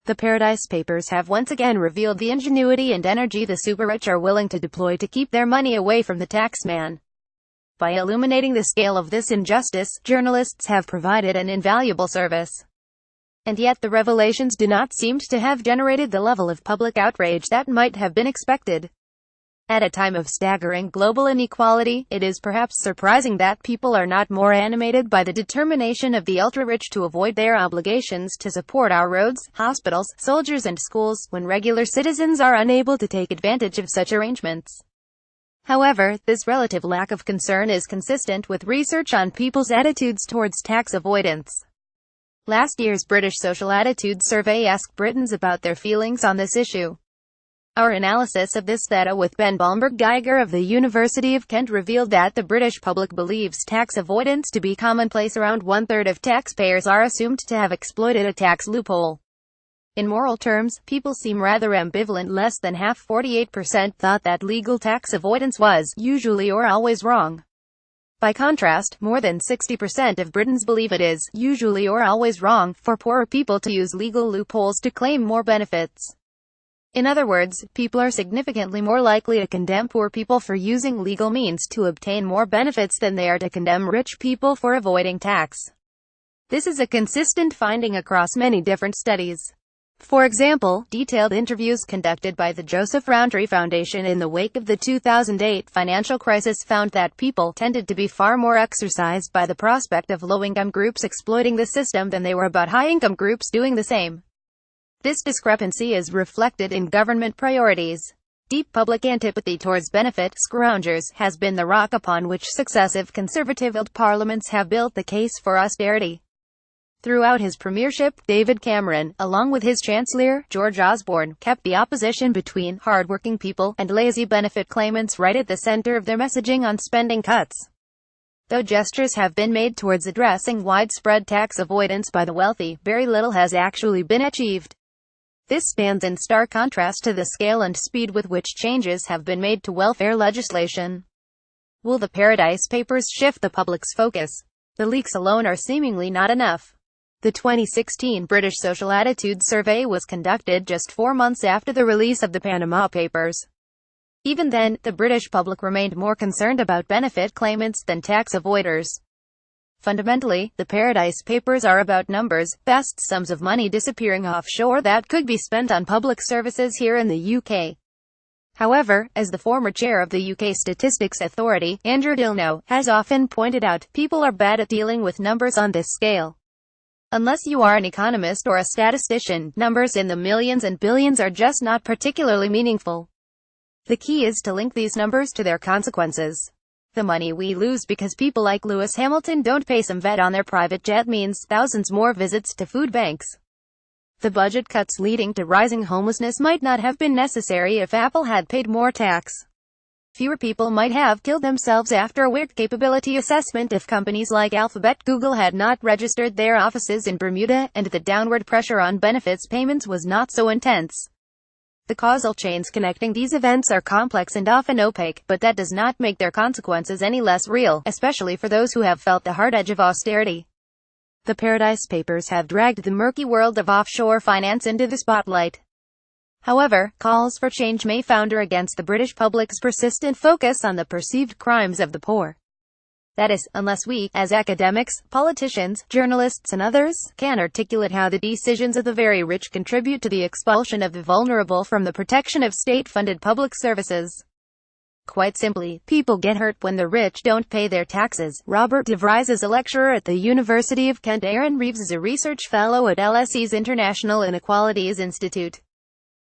The Paradise Papers have once again revealed the ingenuity and energy the superrich are willing to deploy to keep their money away from the taxman. By illuminating the scale of this injustice, journalists have provided an invaluable service. And yet the revelations do not seem to have generated the level of public outrage that might have been expected. At a time of staggering global inequality, it is perhaps surprising that people are not more animated by the determination of the ultrarich to avoid their obligations to support our roads, hospitals, soldiers and schools, when regular citizens are unable to take advantage of such arrangements. However, this relative lack of concern is consistent with research on people's attitudes towards tax avoidance. Last year's British Social Attitudes Survey asked Britons about their feelings on this issue. Our analysis of this data with Ben Balmberg-Geiger of the University of Kent revealed that the British public believes tax avoidance to be commonplace. Around one-third of taxpayers are assumed to have exploited a tax loophole. In moral terms, people seem rather ambivalent. Less than half, 48%, thought that legal tax avoidance was usually or always wrong. By contrast, more than 60% of Britons believe it is usually or always wrong for poorer people to use legal loopholes to claim more benefits. In other words, people are significantly more likely to condemn poor people for using legal means to obtain more benefits than they are to condemn rich people for avoiding tax. This is a consistent finding across many different studies. For example, detailed interviews conducted by the Joseph Rowntree Foundation in the wake of the 2008 financial crisis found that people tended to be far more exercised by the prospect of low-income groups exploiting the system than they were about high-income groups doing the same. This discrepancy is reflected in government priorities. Deep public antipathy towards benefit scroungers has been the rock upon which successive Conservative-held parliaments have built the case for austerity. Throughout his premiership, David Cameron, along with his Chancellor, George Osborne, kept the opposition between hard-working people and lazy benefit claimants right at the center of their messaging on spending cuts. Though gestures have been made towards addressing widespread tax avoidance by the wealthy, very little has actually been achieved. This stands in stark contrast to the scale and speed with which changes have been made to welfare legislation. Will the Paradise Papers shift the public's focus? The leaks alone are seemingly not enough. The 2016 British Social Attitudes Survey was conducted just 4 months after the release of the Panama Papers. Even then, the British public remained more concerned about benefit claimants than tax avoiders. Fundamentally, the Paradise Papers are about numbers, vast sums of money disappearing offshore that could be spent on public services here in the UK. However, as the former chair of the UK Statistics Authority, Andrew Dilno, has often pointed out, people are bad at dealing with numbers on this scale. Unless you are an economist or a statistician, numbers in the millions and billions are just not particularly meaningful. The key is to link these numbers to their consequences. The money we lose because people like Lewis Hamilton don't pay some VAT on their private jet means thousands more visits to food banks. The budget cuts leading to rising homelessness might not have been necessary if Apple had paid more tax. Fewer people might have killed themselves after a weird capability assessment if companies like Alphabet Google had not registered their offices in Bermuda, and the downward pressure on benefits payments was not so intense. The causal chains connecting these events are complex and often opaque, but that does not make their consequences any less real, especially for those who have felt the hard edge of austerity. The Paradise Papers have dragged the murky world of offshore finance into the spotlight. However, calls for change may founder against the British public's persistent focus on the perceived crimes of the poor. That is, unless we, as academics, politicians, journalists and others, can articulate how the decisions of the very rich contribute to the expulsion of the vulnerable from the protection of state-funded public services. Quite simply, people get hurt when the rich don't pay their taxes. Robert de Vries is a lecturer at the University of Kent. Aaron Reeves is a research fellow at LSE's International Inequalities Institute.